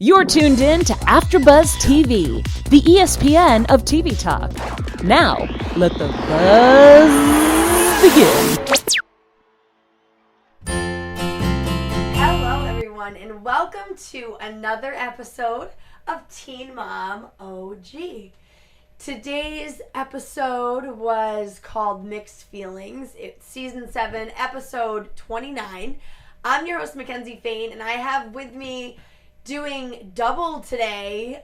You're tuned in to AfterBuzz TV, the ESPN of TV talk. Now, let the buzz begin. Hello, everyone, and welcome to another episode of Teen Mom OG. Today's episode was called Mixed Feelings. It's season 7, episode 29. I'm your host, Mackenzie Fain, and I have with me doing double today,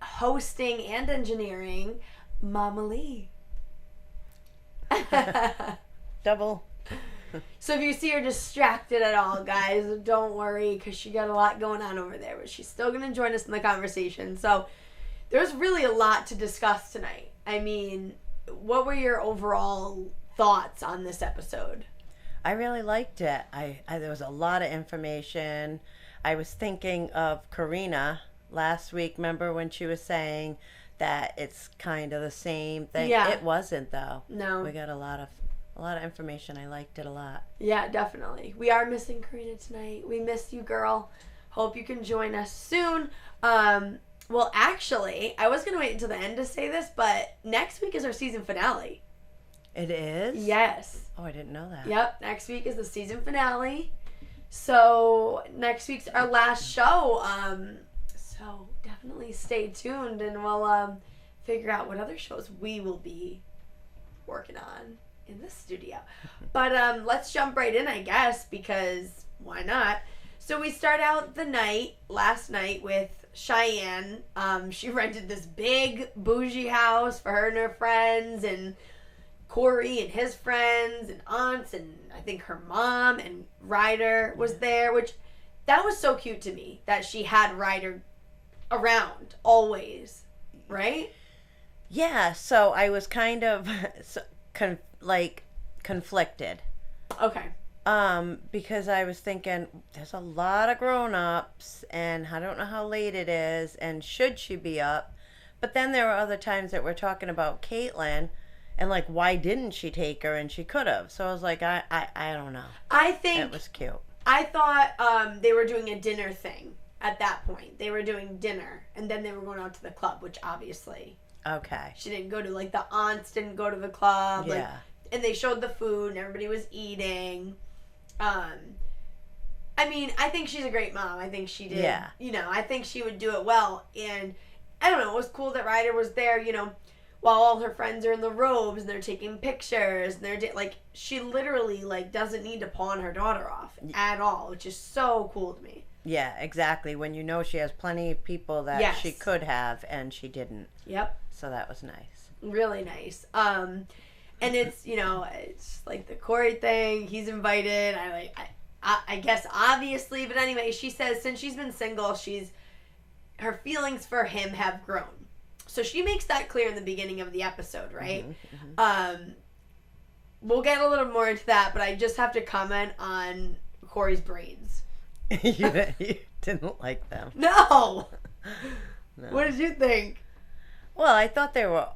hosting and engineering, Mama Lee. Double. So if you see her distracted at all, guys, don't worry, because she got a lot going on over there, but she's still going to join us in the conversation. So there's really a lot to discuss tonight. I mean, what were your overall thoughts on this episode? I really liked it. There was a lot of information. I was thinking of Karina last week. Remember when she was saying that it's kind of the same thing? Yeah. It wasn't, though. No. We got a lot of information. I liked it a lot. Yeah, definitely. We are missing Karina tonight. We miss you, girl. Hope you can join us soon. Well, actually, I was going to wait until the end to say this, but next week is our season finale. It is? Yes. Oh, I didn't know that. Yep, next week is the season finale. So next week's our last show. So definitely stay tuned, and we'll figure out what other shows we will be working on in the studio. But let's jump right in, I guess, because why not? So we start out the last night with Cheyenne. She rented this big bougie house for her and her friends, and Cory and his friends and aunts, and I think her mom and Ryder was there, which that was so cute to me that she had Ryder around always, right? Yeah, so I was kind of conflicted. Okay. Because I was thinking there's a lot of grown-ups and I don't know how late it is and should she be up? But then there were other times that we're talking about Kaitlyn and like why didn't she take her, and she could have. So I was like I don't know. I think it was cute. I thought they were doing a dinner thing at that point. They were doing dinner and then they were going out to the club, which obviously okay. She didn't go to, like, the aunts didn't go to the club. Yeah. Like, and they showed the food and everybody was eating. I mean, I think she's a great mom. I think she did. Yeah. You know, I think she would do it well. And I don't know, it was cool that Ryder was there, you know, while all her friends are in the robes and they're taking pictures. And they're, like, she literally, like, doesn't need to pawn her daughter off at all, which is so cool to me. Yeah, exactly. When you know she has plenty of people that she could have and she didn't. Yep. So that was nice. Really nice. And it's, you know, it's like the Cory thing. He's invited. I guess obviously, but anyway, she says since she's been single, her feelings for him have grown. So she makes that clear in the beginning of the episode, right? Mm-hmm, mm-hmm. We'll get a little more into that, but I just have to comment on Cory's braids. You didn't like them. No. What did you think? Well, I thought they were,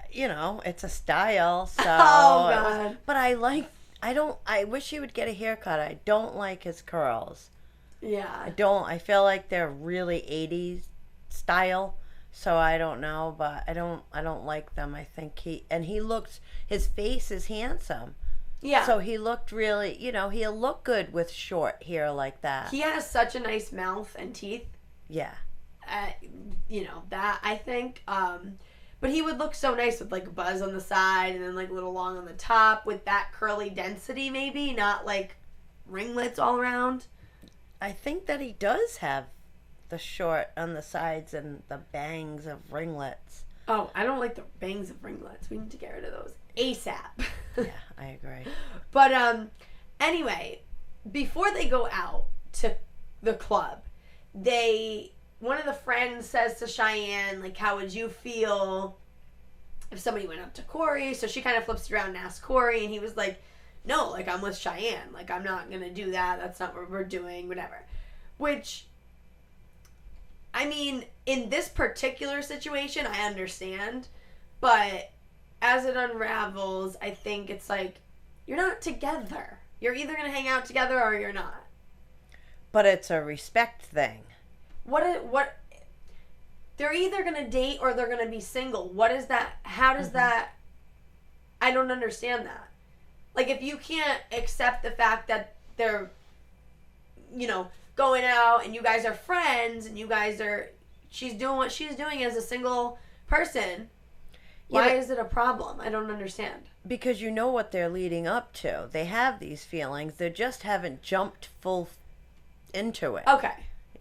you know, it's a style, so. Oh, God. But I wish he would get a haircut. I don't like his curls. Yeah. I feel like they're really 80s style, so I don't know, but I don't like them. I think his face is handsome. Yeah. So he looked really, you know, he'll look good with short hair like that. He has such a nice mouth and teeth. Yeah. You know, that I think. But he would look so nice with like a buzz on the side and then like a little long on the top with that curly density maybe, not like ringlets all around. I think that he does have the short on the sides and the bangs of ringlets. Oh, I don't like the bangs of ringlets. We need to get rid of those ASAP. Yeah, I agree. But anyway, before they go out to the club, one of the friends says to Cheyenne, like, how would you feel if somebody went up to Cory? So she kind of flips around and asks Cory, and he was like, no, like, I'm with Cheyenne. Like, I'm not going to do that. That's not what we're doing, whatever. Which, I mean, in this particular situation, I understand. But as it unravels, I think it's like, you're not together. You're either going to hang out together or you're not. But it's a respect thing. what they're either going to date or they're going to be single. What is that? How does that, I don't understand that. Like, if you can't accept the fact that they're, you know, going out and you guys are friends and you guys are, she's doing what she's doing as a single person, why is it a problem? I don't understand. Because you know what they're leading up to. They have these feelings. They just haven't jumped full into it. Okay.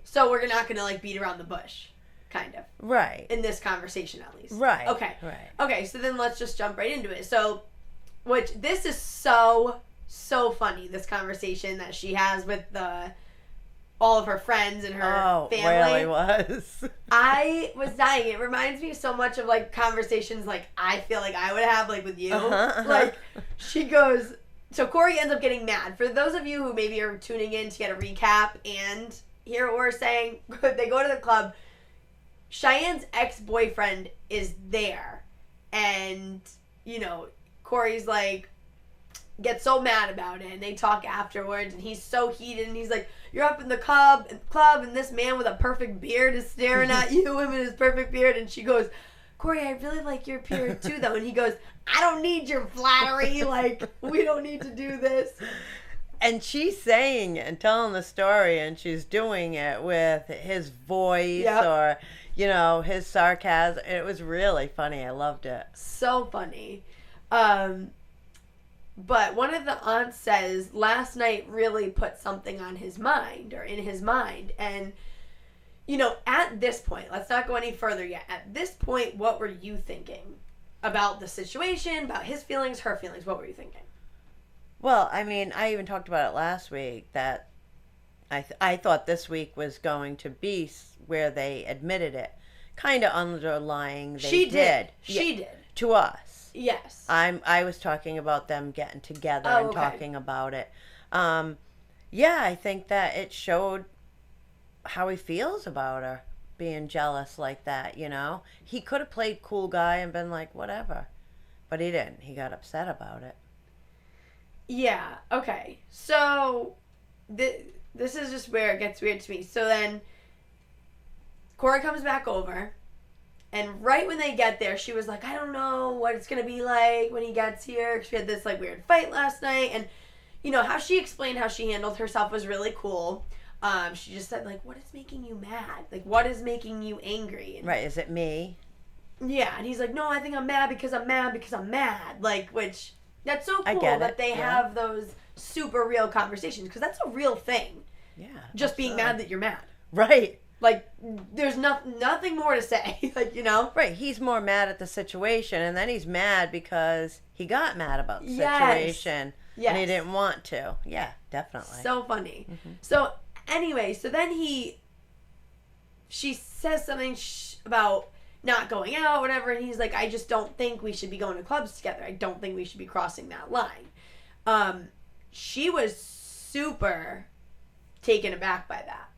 So we're not going to, like, beat around the bush, kind of. Right. In this conversation, at least. Right. Okay. Right. Okay, so then let's just jump right into it. So, this is so funny, this conversation that she has with all of her friends and her family. Oh, really was. I was dying. It reminds me so much of, like, conversations, like, I feel like I would have, like, with you. Like, she goes... So Cory ends up getting mad. For those of you who maybe are tuning in to get a recap and hear what we're saying, they go to the club. Cheyenne's ex-boyfriend is there. And, you know, Cory's like, gets so mad about it. And they talk afterwards. And he's so heated. And he's like, you're up in the club and this man with a perfect beard is staring at you, him and his perfect beard. And she goes, Cory, I really like your beard too, though. And he goes, I don't need your flattery. Like, we don't need to do this. And she's saying it and telling the story, and she's doing it with his voice or, you know, his sarcasm. It was really funny. I loved it. So funny. But one of the aunts says last night really put something on his mind or in his mind. And, you know, at this point, let's not go any further yet. At this point, what were you thinking about the situation, about his feelings, her feelings? What were you thinking? Well, I mean, I even talked about it last week that I thought this week was going to be where they admitted it. Kind of underlying they did. She did. To us. Yes. I was talking about them getting together and talking about it. Yeah, I think that it showed how he feels about her being jealous like that, you know. He could have played cool guy and been like, whatever. But he didn't. He got upset about it. Yeah, okay. So, this is just where it gets weird to me. So then, Cory comes back over, and right when they get there, she was like, I don't know what it's going to be like when he gets here. She had this, like, weird fight last night, and, you know, how she explained how she handled herself was really cool. She just said, like, what is making you mad? Like, what is making you angry? And, right, is it me? Yeah, and he's like, no, I think I'm mad because I'm mad because I'm mad. Like, which... That's so cool that they have those super real conversations, because that's a real thing. Yeah. Just being mad that you're mad. Right. Like, there's nothing more to say, like, you know? Right. He's more mad at the situation, and then he's mad because he got mad about the situation. Yes. And he didn't want to. Yeah, definitely. So funny. Mm-hmm. So, anyway, so then she says something about not going out, whatever, and he's like, I just don't think we should be going to clubs together. I don't think we should be crossing that line. She was super taken aback by that,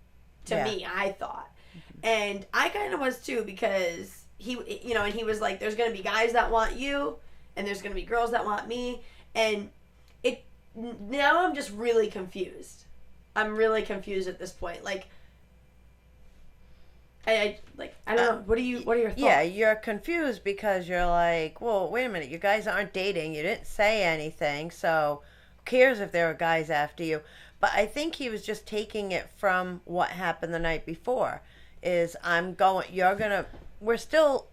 to me, I thought. Mm-hmm. And I kind of was too, because he was like, there's going to be guys that want you, and there's going to be girls that want me, and now I'm just really confused. I'm really confused at this point. Like, I don't know. What are your thoughts? Yeah, you're confused because you're like, well, wait a minute. You guys aren't dating. You didn't say anything. So who cares if there are guys after you? But I think he was just taking it from what happened the night before. We're still,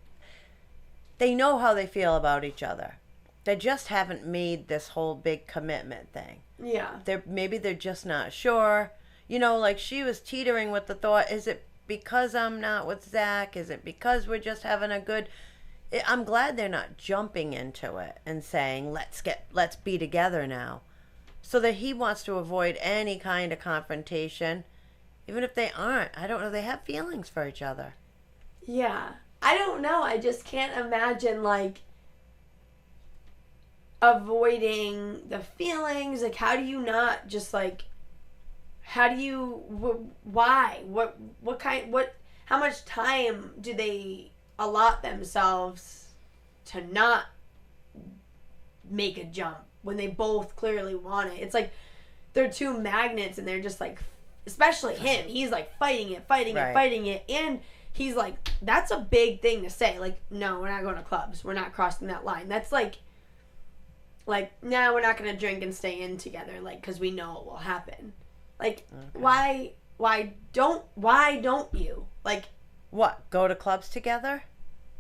they know how they feel about each other. They just haven't made this whole big commitment thing. Yeah. Maybe they're just not sure. You know, like she was teetering with the thought, is it because I'm not with Zach? Is it because we're just having a good... I'm glad they're not jumping into it and saying, let's be together now. So that he wants to avoid any kind of confrontation. Even if they aren't. I don't know. They have feelings for each other. Yeah. I don't know. I just can't imagine, like, avoiding the feelings. Like, how do you not just, like... why? How much time do they allot themselves to not make a jump when they both clearly want it? It's like they're two magnets and they're just like especially him. He's like fighting it. And he's like, that's a big thing to say. Like, no, we're not going to clubs. We're not crossing that line. That's like, nah, we're not going to drink and stay in together. Like, because we know it will happen. Like, why don't you? Like, what? Go to clubs together?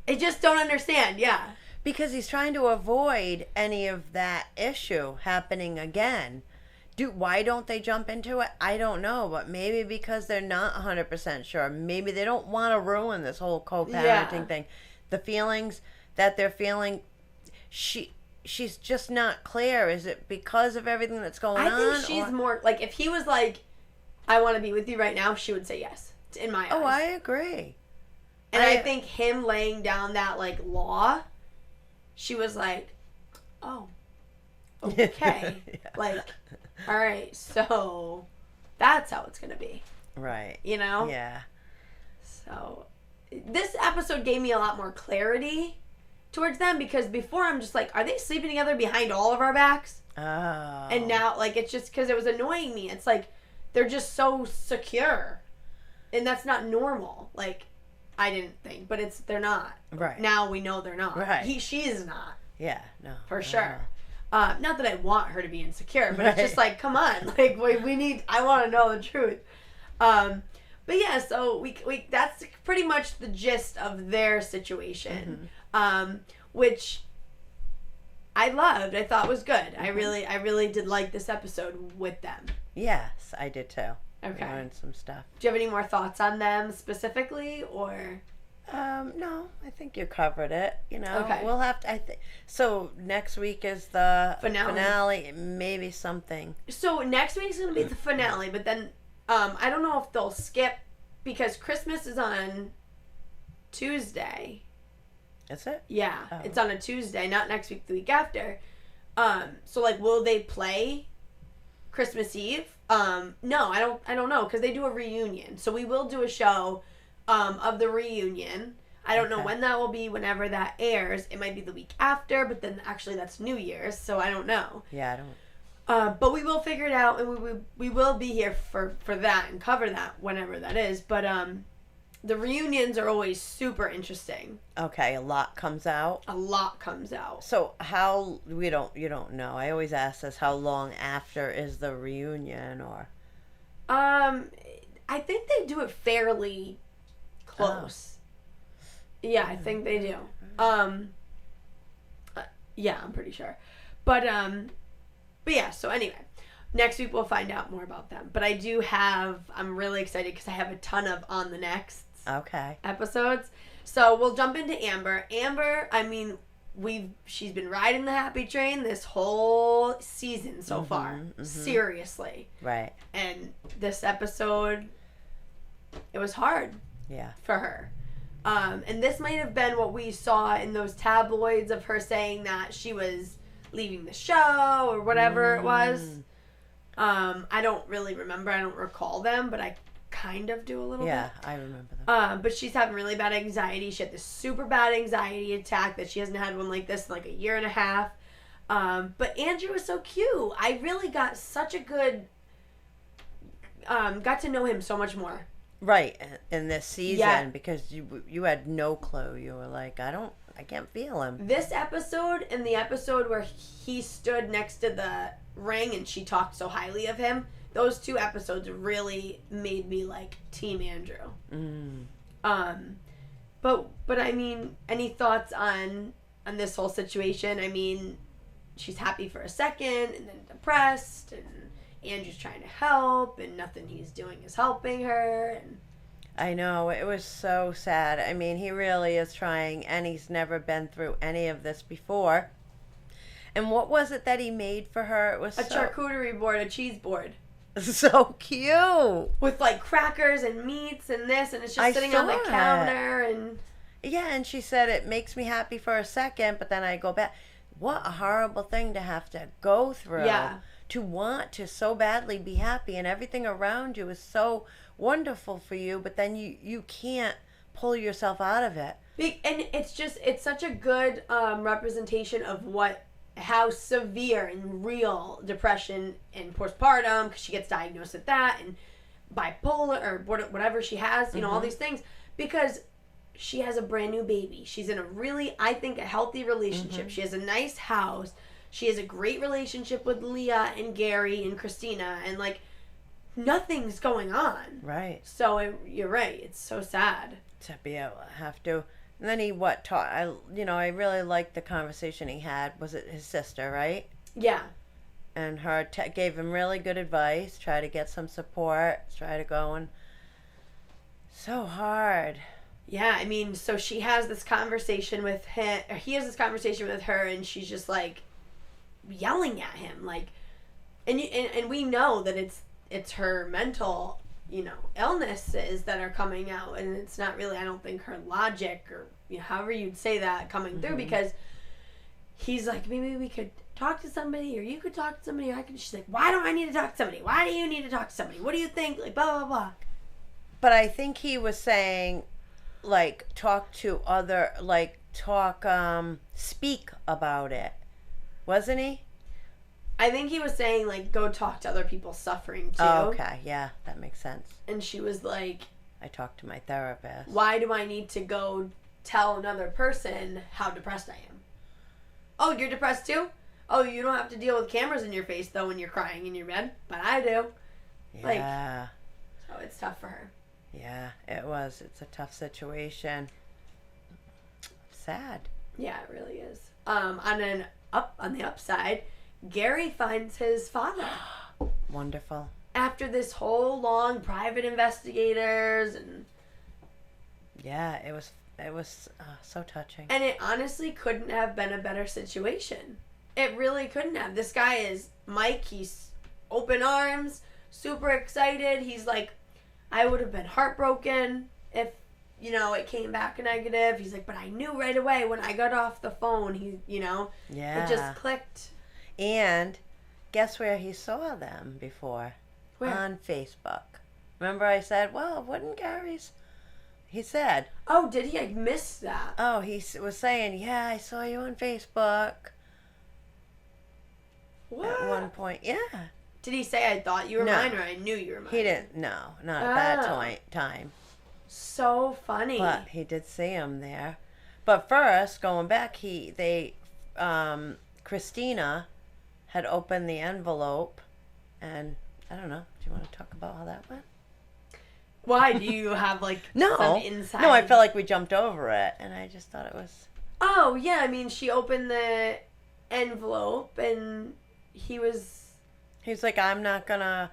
I just don't understand. Yeah. Because he's trying to avoid any of that issue happening again. Why don't they jump into it? I don't know, but maybe because they're not 100% sure. Maybe they don't want to ruin this whole co-parenting thing. The feelings that they're feeling, she's just not clear. Is it because of everything that's going on? I think she's more, like, if he was like, I want to be with you right now, she would say yes, in my eyes. Oh, I agree. And I think him laying down that, like, law, she was like, oh, okay. Yeah. Like, all right, so that's how it's going to be. Right. You know? Yeah. So this episode gave me a lot more clarity towards them, because before I'm just like, are they sleeping together behind all of our backs? Oh. And now, like, it's just because it was annoying me. It's like, they're just so secure. And that's not normal. Like, I didn't think, but they're not. Right. Now we know they're not. Right. She's not. Yeah, no. For sure. Not that I want her to be insecure, but it's just like, come on. Like, I want to know the truth. But yeah, so we that's pretty much the gist of their situation. Which I loved. I thought was good. I really did like this episode with them. Yes, I did too. Okay. I learned some stuff. Do you have any more thoughts on them specifically, or? No, I think you covered it. You know, Okay. We'll have to. So next week is the Finale. Maybe something. So next week's gonna be the finale, but then I don't know if they'll skip, because Christmas is on Tuesday. Is it? Yeah, It's on a Tuesday, not next week, the week after. So like, will they play Christmas Eve? No, I don't know, because they do a reunion. So we will do a show of the reunion. I don't know when that will be, whenever that airs. It might be the week after, but then actually that's New Year's, so I don't know. Yeah, I don't. But we will figure it out, and we will be here for that and cover that whenever that is. But the reunions are always super interesting. Okay, a lot comes out. A lot comes out. So you don't know. I always ask this, how long after is the reunion, or? I think they do it fairly close. Yeah, I think they do. Yeah, I'm pretty sure. But yeah, so anyway, next week we'll find out more about them. But I'm really excited because I have a ton of on the next episodes. So we'll jump into Amber. Amber, I mean, she's been riding the happy train this whole season so far. Seriously. Right. And this episode, it was hard. Yeah. For her. And this might have been what we saw in those tabloids of her saying that she was leaving the show or whatever it was. I don't really remember. I don't recall them, but I kind of do a little bit. Yeah, I remember them. But she's having really bad anxiety. She had this super bad anxiety attack that she hasn't had one like this in like a year and a half. But Andrew was so cute. I really got such a good... got to know him so much more. Right, in this season, because you had no clue. You were like, I can't feel him. This episode and the episode where he stood next to the ring and she talked so highly of him, those two episodes really made me like Team Andrew. But I mean, any thoughts on this whole situation? I mean, she's happy for a second and then depressed, and Andrew's trying to help, and nothing he's doing is helping her. And I know, it was so sad. I mean, he really is trying, and he's never been through any of this before. And what was it that he made for her? It was a charcuterie board, a cheese board. So cute. With like crackers and meats and this, and it's just sitting on the counter. And yeah, and she said, it makes me happy for a second, but then I go back. What a horrible thing to have to go through. Yeah. To want to so badly be happy, and everything around you is so wonderful for you, but then you can't pull yourself out of it. And it's such a good representation of how severe and real depression and postpartum, because she gets diagnosed with that, and bipolar or whatever she has, you know, all Mm-hmm. these things, because she has a brand new baby. She's in a really, I think, a healthy relationship. Mm-hmm. She has a nice house. She has a great relationship with Leah and Gary and Christina, and like nothing's going on. Right. So you're right. It's so sad. To be able to have to. And then he taught. I really liked the conversation he had. Was it his sister, right? Yeah. And her gave him really good advice. Try to get some support. Try to go and. So hard. Yeah, I mean, so she has this conversation with him, or he has this conversation with her, and she's just like yelling at him, like, and we know that it's her mental, you know, illnesses that are coming out, and it's not really, I don't think, her logic or, you know, however you'd say that coming through, because he's like, maybe we could talk to somebody, or you could talk to somebody, or I could. She's like, why do I need to talk to somebody? Why do you need to talk to somebody? What do you think? Like, blah blah blah. But I think he was saying, like, speak about it. Wasn't he? I think he was saying, like, go talk to other people suffering, too. Oh, okay. Yeah, that makes sense. And she was like, I talked to my therapist. why do I need to go tell another person how depressed I am? Oh, you're depressed, too? Oh, you don't have to deal with cameras in your face, though, when you're crying in your bed. But I do. Yeah. So it's tough for her. Yeah, it was. It's a tough situation. Sad. Yeah, it really is. On the upside, Gary finds his father. Wonderful. After this whole long private investigators, and Yeah, it was so touching. and it honestly couldn't have been a better situation. It really couldn't have. This guy is Mike. He's open arms, super excited. He's like, I would have been heartbroken if, you know, it came back negative. He's like, but I knew right away when I got off the phone, Yeah. it just clicked. And guess where he saw them before? Where? On Facebook. Remember I said, well, wouldn't Gary's? He said, Oh, did he? I missed that. oh, he was saying, yeah, I saw you on Facebook What? at one point. Yeah. Did he say I thought you were No. mine, or I knew you were mine? He didn't, no, not at that Oh. time. So funny. But he did see him there. But first, going back, Christina had opened the envelope, and I don't know. Do you want to talk about how that went? Why do you have like No, some inside? no, I felt like we jumped over it, and I just thought it was. Oh yeah, I mean she opened the envelope and he was. He's like, I'm not gonna,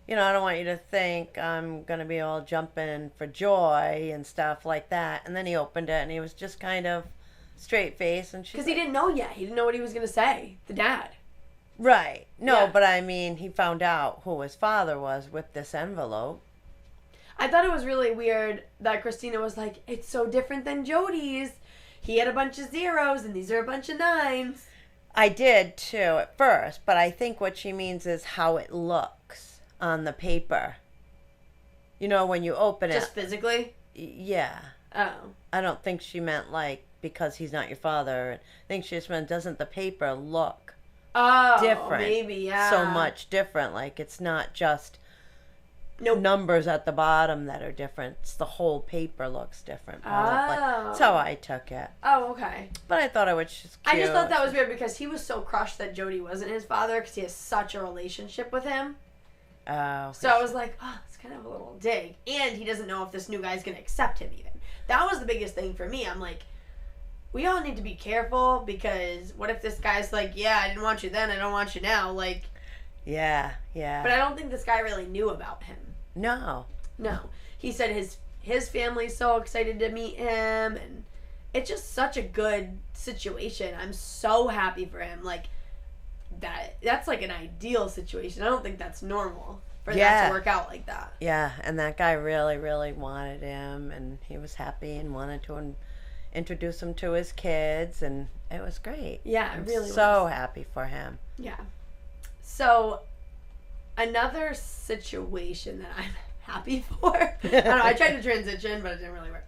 I don't want you to think I'm gonna be all jumping for joy and stuff like that. And then he opened it, and he was just kind of straight face, and she's Because he didn't know yet. He didn't know what he was gonna say. The dad. right. No, Yeah. but I mean, he found out who his father was with this envelope. I thought it was really weird that Christina was like, "It's so different than Jody's. He had a bunch of zeros, and these are a bunch of nines." I did too at first, but I think what she means is how it looks on the paper. When you open Just it. physically. Yeah. Oh. I don't think she meant like because he's not your father. I think she just meant doesn't the paper look Oh. different? Maybe yeah. So much different. Like it's not just Nope. numbers at the bottom that are different. It's the whole paper looks different. Probably. Oh. That's how I took it. Oh, okay. But I thought it was just cute. I just thought that was weird because he was so crushed that Jody wasn't his father because he has such a relationship with him. Oh. So I was like, oh, it's kind of a little dig. And he doesn't know if this new guy's going to accept him even. That was the biggest thing for me. I'm like, we all need to be careful because what if this guy's like, yeah, I didn't want you then, I don't want you now. Like, Yeah. but I don't think this guy really knew about him. No. No. He said his family's so excited to meet him, and it's just such a good situation. I'm so happy for him. Like, that's like an ideal situation. I don't think that's normal for that to work out like that. Yeah, and that guy really, really wanted him, and he was happy and wanted to introduce him to his kids, and it was great. Yeah, it I'm really so was. happy for him. Yeah. So, another situation that I'm happy for. I don't know, I tried to transition, but it didn't really work.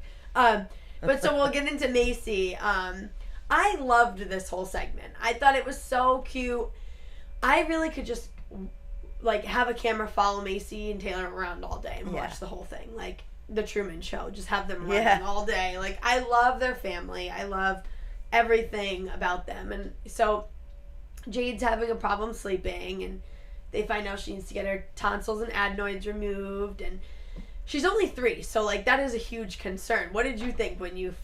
But so we'll get into Macy. I loved this whole segment. I thought it was so cute. I really could just like, have a camera follow Macy and Taylor around all day and Yeah. watch the whole thing. Like, the Truman Show. Just have them running all day. Like, I love their family. I love everything about them. And so Jade's having a problem sleeping, and they find out she needs to get her tonsils and adenoids removed, and she's only 3, so, like, that is a huge concern. What did you think when you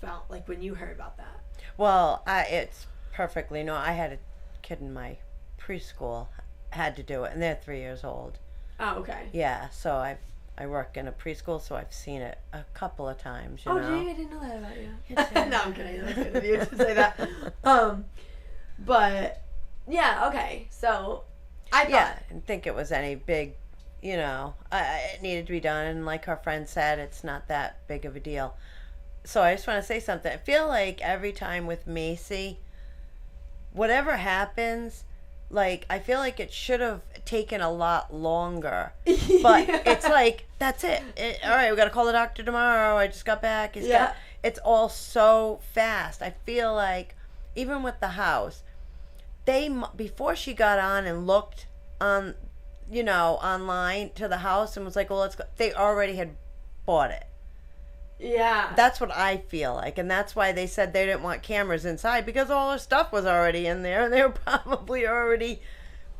heard about that? Well, it's perfectly no. I had a kid in my preschool, had to do it, and they're 3 years old. Oh, okay. Yeah, so I work in a preschool, so I've seen it a couple of times. You know? Gee, I didn't know that about you. No, I'm kidding. That's good of you to say that. But yeah, okay. So I thought, didn't think it was any big. You know, it needed to be done, and like her friend said, it's not that big of a deal. So I just want to say something. I feel like every time with Macy, whatever happens, like, I feel like it should have taken a lot longer. But it's like, that's it. All right, we got to call the doctor tomorrow. I just got back. It's all so fast. I feel like, even with the house, before she got on and looked on, you know, online to the house and was like, well, let's go, they already had bought it. Yeah. That's what I feel like, and that's why they said they didn't want cameras inside, because all her stuff was already in there, and they were probably already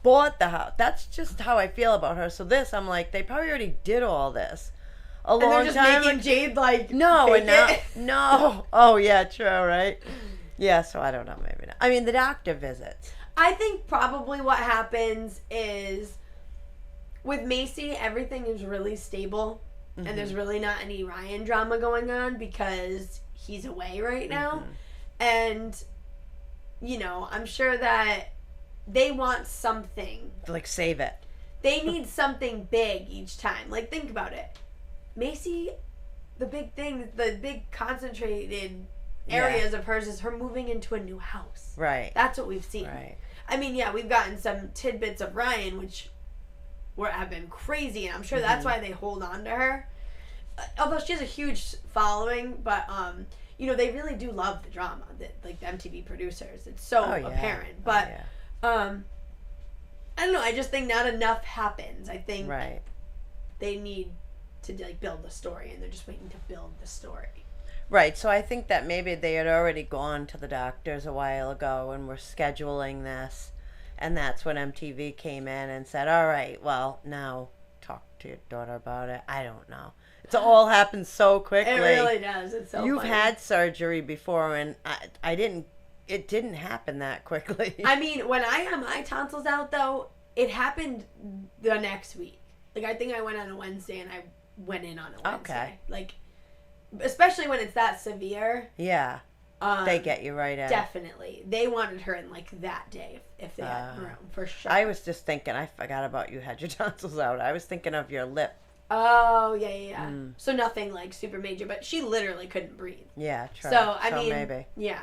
bought the house. That's just how I feel about her. So this, I'm like, they probably already did all this a long time. And they're just making Jade, like, no, fake and now, it. no. Oh, yeah, true, right? Yeah, so I don't know, maybe not. I mean, the doctor visits. I think probably what happens is, with Macy, everything is really stable. And there's really not any Ryan drama going on because he's away right now. And, you know, I'm sure that they want something. Like, save it. They need something big each time. Like, think about it. Macy, the big thing, the big concentrated areas of hers is her moving into a new house. Right. That's what we've seen. Right. I mean, yeah, we've gotten some tidbits of Ryan, which have been crazy, and I'm sure that's why they hold on to her. Although she has a huge following, but you know, they really do love the drama, that, like, the MTV producers. It's so apparent. But I don't know, I just think not enough happens. I think they need to, like, build the story, and they're just waiting to build the story. Right, so I think that maybe they had already gone to the doctors a while ago and were scheduling this. And that's when MTV came in and said, all right, well, now talk to your daughter about it. I don't know. It's all happened so quickly. It really does. It's so You've funny. had surgery before, and it didn't happen that quickly. I mean, when I had my tonsils out, though, it happened the next week. Like, I think I went on a Wednesday, and I went in on a Wednesday. Okay. Like, especially when it's that severe. Yeah. They get you right at Definitely. They wanted her in, like, that day if they had room, for sure. I was just thinking, I forgot about you had your tonsils out. I was thinking of your lip. Oh, yeah. So nothing, like, super major, but she literally couldn't breathe. Yeah, true. So, I mean, maybe. Yeah.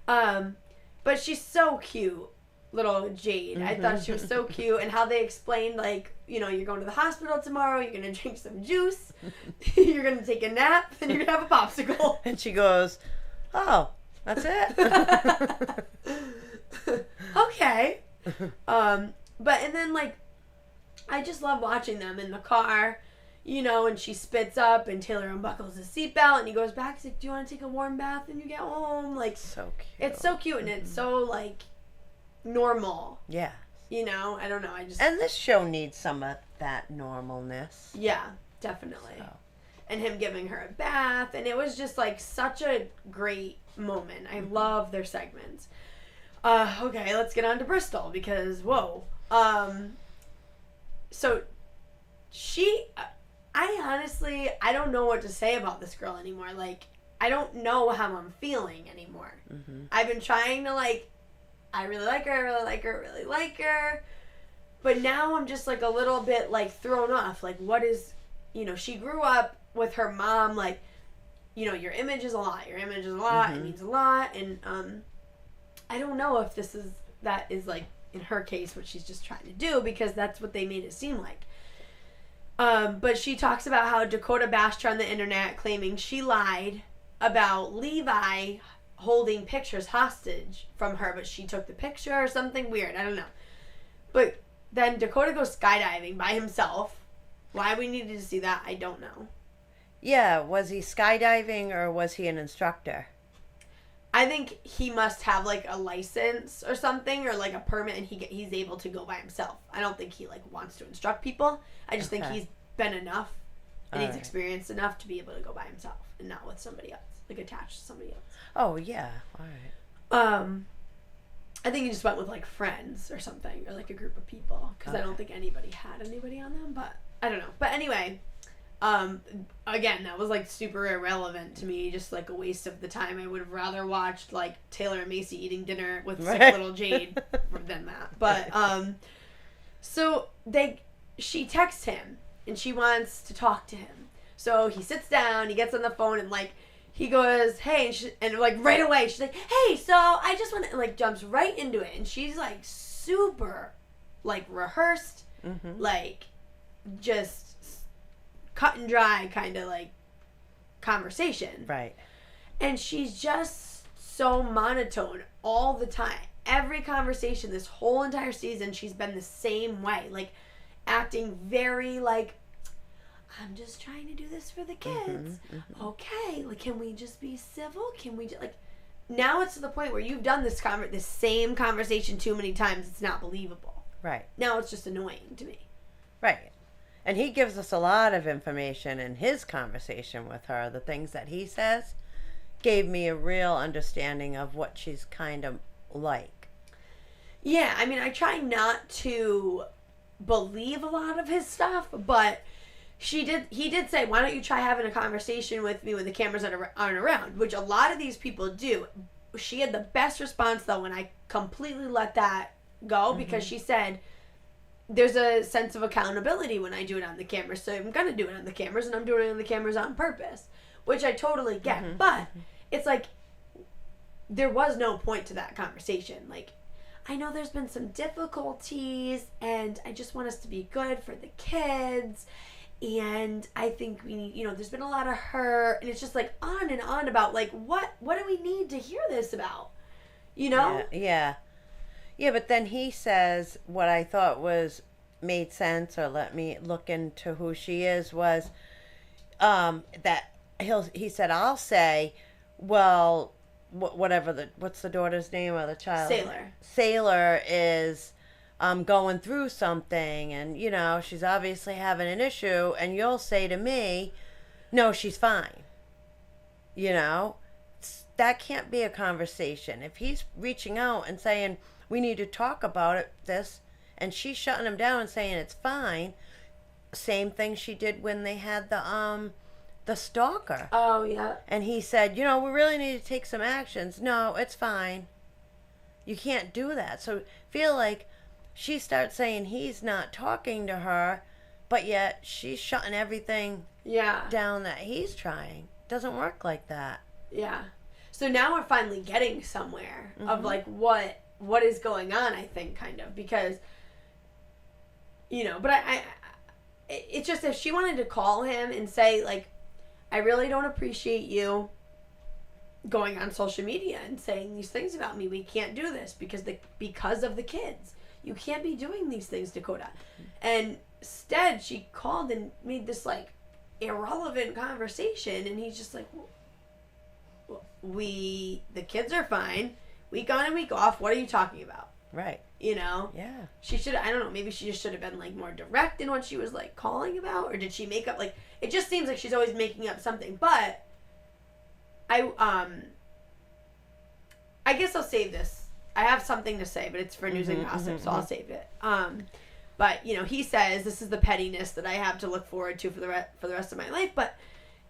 But she's so cute, little Jade. I thought she was so cute, and how they explained, like, you know, you're going to the hospital tomorrow, you're going to drink some juice, you're going to take a nap, and you're going to have a popsicle. And she goes, oh, that's it? Okay. But, and then, like, I just love watching them in the car, you know, and she spits up, and Taylor unbuckles his seatbelt, and he goes back, he's like, do you want to take a warm bath when you get home? Like, so cute. It's so cute, and it's so, like, normal. Yeah. You know, I don't know, And this show needs some of that normalness. Yeah, definitely. So. And him giving her a bath, and it was just, like, such a great moment. I love their segments. Okay, let's get on to Bristol, because, whoa. So, I honestly, I don't know what to say about this girl anymore. Like, I don't know how I'm feeling anymore. I've been trying to, like, I really like her. But now I'm just, like, a little bit, like, thrown off. Like, what is, you know, she grew up with her mom, like, you know, your image is a lot. It means a lot. And I don't know if that is, like, in her case, what she's just trying to do, because that's what they made it seem like. But she talks about how Dakota bashed her on the internet, claiming she lied about Levi holding pictures hostage from her, but she took the picture or something weird. I don't know. But Then Dakota goes skydiving by himself. Why we needed to see that, I don't know. Yeah, was he skydiving or was he an instructor? I think he must have like a license or something, or like a permit, and he's able to go by himself. I don't think he like wants to instruct people. I just think he's been enough and he's experienced enough to be able to go by himself and not with somebody else, like attached to somebody else. Oh yeah, all right. I think he just went with like friends or something, or like a group of people, because I don't think anybody had anybody on them. But I don't know. But anyway. Again, that was like super irrelevant to me, just like a waste of the time. I would have rather watched like Taylor and Macy eating dinner with sick little Jade than that. But so she texts him and she wants to talk to him. So he sits down, he gets on the phone, and like he goes, "Hey," and like right away she's like, "Hey, so I just want to," like jumps right into it, and she's like super like rehearsed, like just cut and dry kind of like conversation. Right. And she's just so monotone all the time. Every conversation this whole entire season, she's been the same way. Like acting very like, I'm just trying to do this for the kids. Okay, like can we just be civil? Can we just like, now it's to the point where you've done this same conversation too many times, it's not believable. Right. Now it's just annoying to me. Right. And he gives us a lot of information in his conversation with her. The things that he says gave me a real understanding of what she's kind of like. Yeah, I mean, I try not to believe a lot of his stuff, but he did say, "Why don't you try having a conversation with me when the cameras aren't around?" Which a lot of these people do. She had the best response, though, when I completely let that go, because she said, there's a sense of accountability when I do it on the cameras, so I'm going to do it on the cameras, and I'm doing it on the cameras on purpose, which I totally get. But it's like, there was no point to that conversation. Like, I know there's been some difficulties, and I just want us to be good for the kids, and I think we need, there's been a lot of hurt, and it's just like on and on about, like, what do we need to hear this about? Yeah. Yeah, but then he says what I thought made sense, or let me look into who she is, was that he said, I'll say, well, what's the daughter's name or the child? Sailor is going through something, and she's obviously having an issue, and you'll say to me, no, she's fine. That can't be a conversation. If he's reaching out and saying, we need to talk about this, and she's shutting him down and saying it's fine. Same thing she did when they had the stalker. Oh, yeah. And he said, we really need to take some actions. No, it's fine. You can't do that. So feel like she starts saying he's not talking to her, but yet she's shutting everything down that he's trying. Doesn't work like that. Yeah. So now we're finally getting somewhere of like what is going on, I think, kind of, because but it's just, if she wanted to call him and say, like, I really don't appreciate you going on social media and saying these things about me. We can't do this because of the kids. You can't be doing these things, Dakota. And instead, she called and made this like irrelevant conversation, and he's just like, the kids are fine. Week on and week off. What are you talking about? Right. Yeah. She should, I don't know, maybe she just should have been like more direct in what she was like calling about, or did she make up, like, it just seems like she's always making up something. But I guess I'll save this. I have something to say, but it's for news and gossip, so I'll save it. But he says, this is the pettiness that I have to look forward to for the rest of my life. But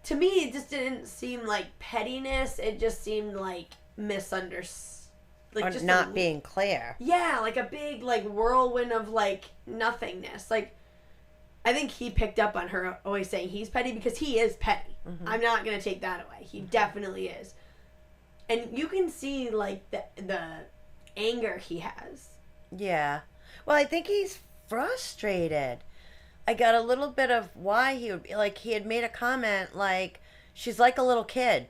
to me, it just didn't seem like pettiness. It just seemed like misunderstood. Like, or just not being clear. Yeah, like a big like whirlwind of like nothingness. Like, I think he picked up on her always saying he's petty, because he is petty. I'm not gonna take that away. He definitely is, and you can see like the anger he has. Yeah, well, I think he's frustrated. I got a little bit of why he would be like, he had made a comment like, she's like a little kid.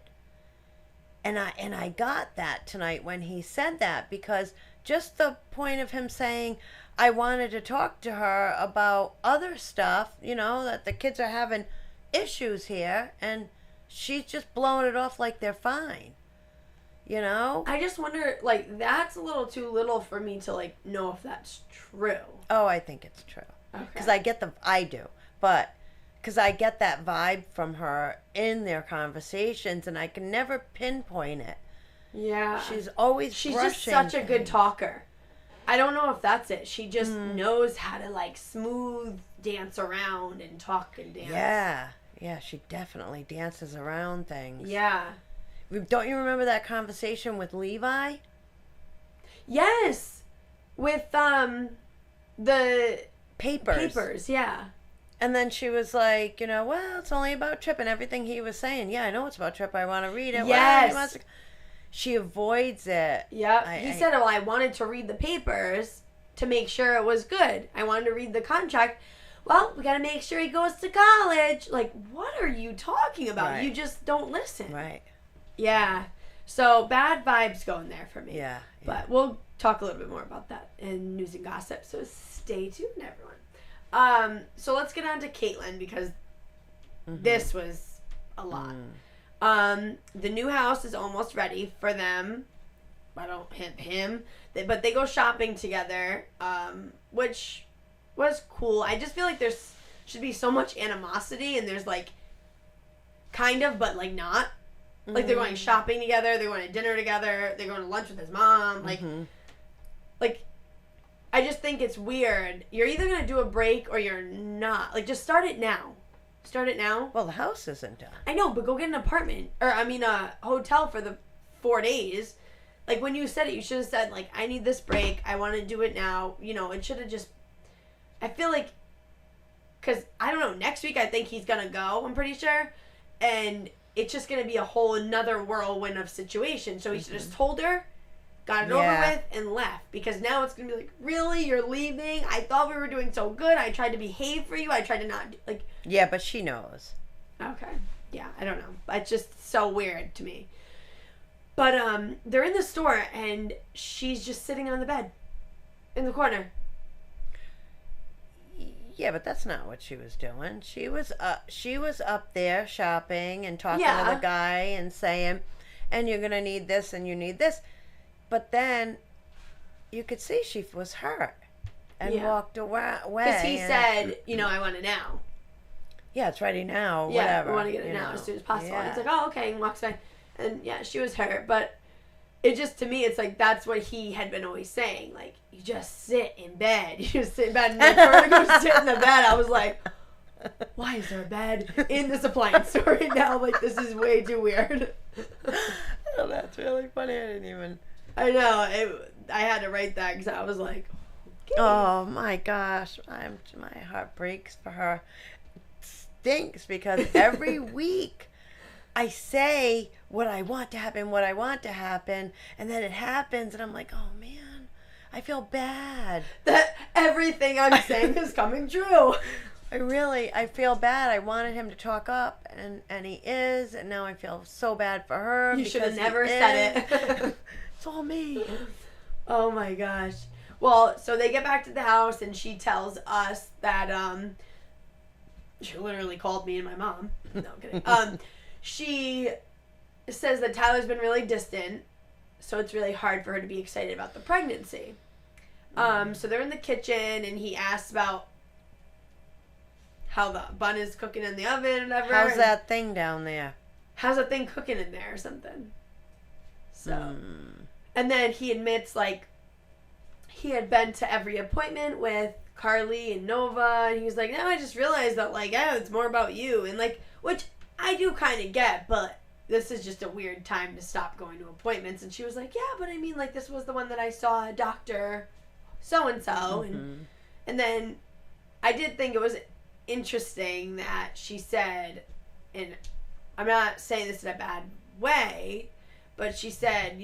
And I got that tonight when he said that, because just the point of him saying, I wanted to talk to her about other stuff, that the kids are having issues here, and she's just blowing it off like they're fine. I just wonder, that's a little too little for me to, know if that's true. Oh, I think it's true. Okay. Because I get that vibe from her in their conversations, and I can never pinpoint it. Yeah. She's just such a good talker. I don't know if that's it. She just knows how to, smooth dance around and talk and dance. Yeah. Yeah, she definitely dances around things. Yeah. Don't you remember that conversation with Levi? Yes. With, the... Papers, yeah. And then she was like, well, it's only about Trip, and everything he was saying. Yeah, I know it's about Trip. I want to read it. Yes. Well, she avoids it. Yep. He said, well, I wanted to read the papers to make sure it was good. I wanted to read the contract. Well, we got to make sure he goes to college. What are you talking about? Right. You just don't listen. Right. Yeah. So bad vibes going there for me. Yeah. But we'll talk a little bit more about that in news and gossip. So stay tuned, everyone. So let's get on to Kaitlyn, because this was a lot. The new house is almost ready for them. I don't him. But they go shopping together, which was cool. I just feel like there's should be so much animosity, and there's kind of, but not. They're going shopping together, they're going to dinner together, they're going to lunch with his mom. I just think it's weird. You're either going to do a break or you're not. Just start it now. Start it now. Well, the house isn't done. I know, but go get an apartment. Or, a hotel for the 4 days. When you said it, you should have said, I need this break. I want to do it now. It should have just... I feel because, I don't know, next week I think he's going to go, I'm pretty sure. And it's just going to be a whole another whirlwind of situation. So he should have just told her, got it over with, and left. Because now it's going to be really? You're leaving? I thought we were doing so good. I tried to behave for you. I tried to not... Yeah, but she knows. Okay. Yeah, I don't know. It's just so weird to me. But they're in the store, and she's just sitting on the bed in the corner. Yeah, but that's not what she was doing. She was up there shopping and talking to the guy and saying, and you're going to need this and you need this. But then you could see she was hurt and walked away. Because he said, I want it now. Yeah, it's ready now, yeah, whatever. we want to get it now as soon as possible. Yeah. And it's oh, okay, and walks away. And yeah, she was hurt. But it just, to me, it's that's what he had been always saying. You just sit in bed. You just sit in bed. And for her to go sit in the bed, I was like, why is there a bed in this appliance store right now? This is way too weird. Oh, that's really funny. I didn't even... I know. I had to write that because I was like, okay. Oh, my gosh. My heart breaks for her. It stinks because every week I say what I want to happen, and then it happens, and I'm like, oh, man. I feel bad. That everything I'm saying is coming true. I feel bad. I wanted him to talk up, and he is, and now I feel so bad for her. You should have never said it. It's all me. Oh my gosh. Well, so they get back to the house, and she tells us that, she literally called me and my mom. No, I'm kidding. She says that Tyler's been really distant, so it's really hard for her to be excited about the pregnancy. So they're in the kitchen, and he asks about how the bun is cooking in the oven and whatever. How's that thing down there? How's that thing cooking in there or something? So, and then he admits, he had been to every appointment with Carly and Nova, and he was like, no, I just realized that, it's more about you, and, which I do kind of get, but this is just a weird time to stop going to appointments. And she was like, yeah, but I mean, this was the one that I saw Dr. So-and-so. And then I did think it was interesting that she said, and I'm not saying this in a bad way, but she said,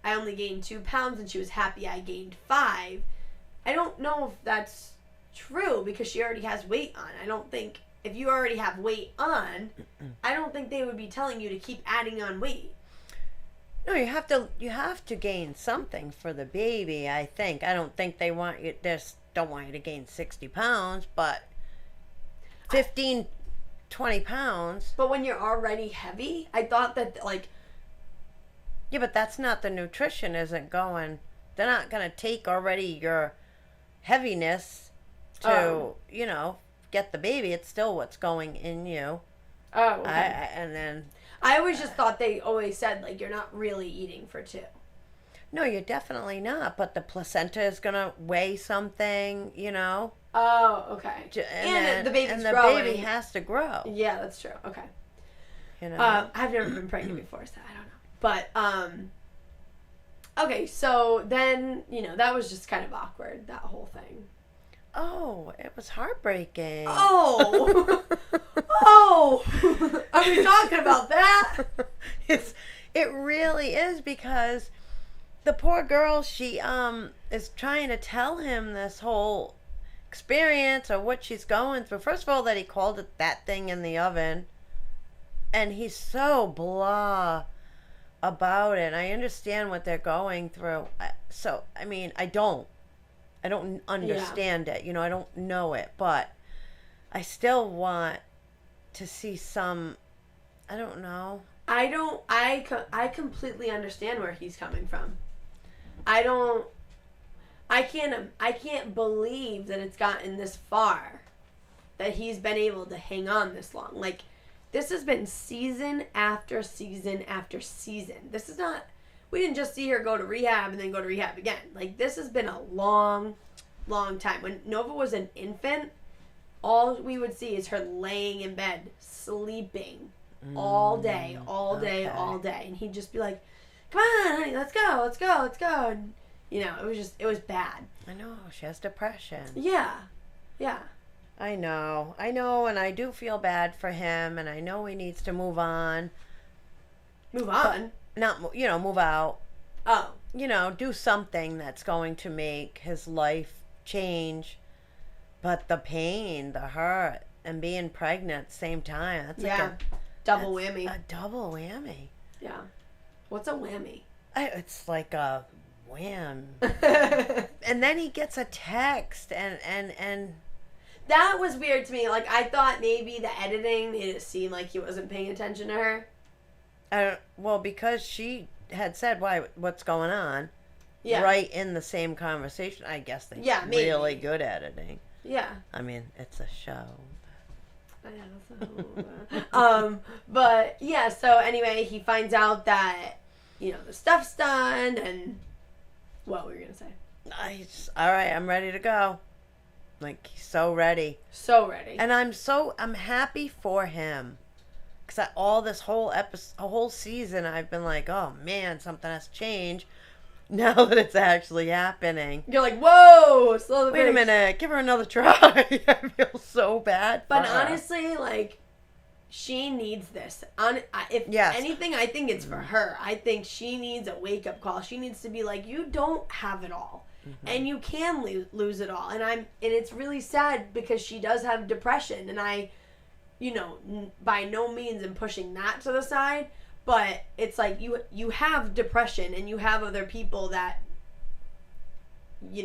I only gained 2 pounds, and she was happy I gained 5. I don't know if that's true, because she already has weight on. I don't think... If you already have weight on, I don't think they would be telling you to keep adding on weight. No, you have to gain something for the baby, I think. I don't think they just don't want you to gain 60 pounds, but 15, 20 pounds. But when you're already heavy, I thought that, like... Yeah, but that's not, the nutrition isn't going... They're not going to take already your heaviness to, get the baby. It's still what's going in you. Oh, okay. And then... I always just thought they always said, like, you're not really eating for 2. No, you're definitely not. But the placenta is going to weigh something, Oh, okay. And the baby's growing. And the baby has to grow. Yeah, that's true. Okay. I've never been pregnant before, so I don't know. But, okay, so then, that was just kind of awkward, that whole thing. Oh, it was heartbreaking. Oh! Oh! Are we talking about that? It really is, because the poor girl, she is trying to tell him this whole experience of what she's going through. First of all, that he called it that thing in the oven, and he's so blah about it. I understand what they're going through. I don't understand it. I don't know it, but I still want to see some, I don't know. I completely understand where he's coming from. I can't believe that it's gotten this far, that he's been able to hang on this long. Like, this has been season after season after season. This is not, we didn't just see her go to rehab and then go to rehab again. Like, this has been a long, long time. When Nova was an infant, all we would see is her laying in bed, sleeping all day, all day, all day. And he'd just be like, come on, honey, let's go, let's go, let's go. And, it was bad. I know, she has depression. Yeah, yeah. I know, and I do feel bad for him, and I know he needs to move on. Move on? Not, move out. Oh. Do something that's going to make his life change. But the pain, the hurt, and being pregnant at the same time, that's like a double whammy. A double whammy. Yeah. What's a whammy? It's like a wham. And then he gets a text, and that was weird to me. Like, I thought maybe the editing made it seem like he wasn't paying attention to her. Well, because she had said, what's going on? Yeah. Right in the same conversation. I guess they really good editing. Yeah. I mean, it's a show. But yeah, so anyway, he finds out that, the stuff's done, and what were you going to say? All right, I'm ready to go. Like, he's so ready. So ready. And I'm happy for him. Because all this whole season, I've been like, oh man, something has changed. Now that it's actually happening. You're like, whoa, slow the Wait a minute, give her another try. I feel so bad for her. Honestly, like, she needs this. If anything, I think it's for her. I think she needs a wake-up call. She needs to be like, you don't have it all. Mm-hmm. And you can lose it all. And it's really sad because she does have depression. And I, by no means am pushing that to the side. But it's like you have depression and you have other people that,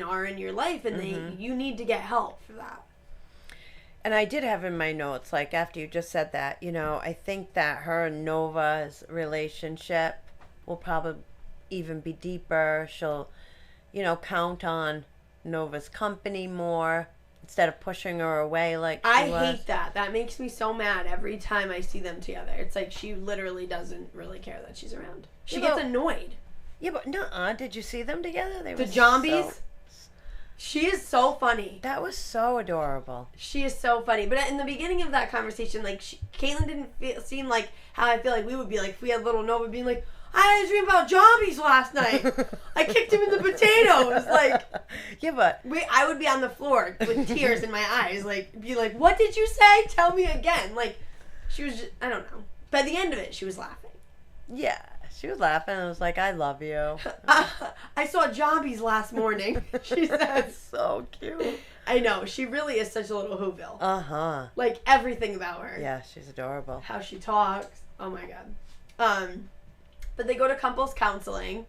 are in your life, and you need to get help for that. And I did have in my notes, like, after you just said that, I think that her and Nova's relationship will probably even be deeper. She'll, count on Nova's company more instead of pushing her away like she was. Hate that. That makes me so mad every time I see them together. It's like she literally doesn't really care that she's around. She gets annoyed. Yeah, but nuh-uh. Did you see them together? The zombies? She is so funny. That was so adorable. She is so funny. But in the beginning of that conversation, like, Kaitlyn didn't seem like how I feel like we would be like if we had little Nova being like, I had a dream about zombies last night. I kicked him in the potatoes. Like, yeah, but I would be on the floor with tears in my eyes, like, be like, what did you say? Tell me again. Like, she was just, I don't know. By the end of it, she was laughing. Yeah, she was laughing and was like, I love you. I saw zombies last morning, she said. So cute. I know. She really is such a little Whoville. Uh-huh. Like, everything about her. Yeah, she's adorable. How she talks. Oh, my God. But they go to couples counseling,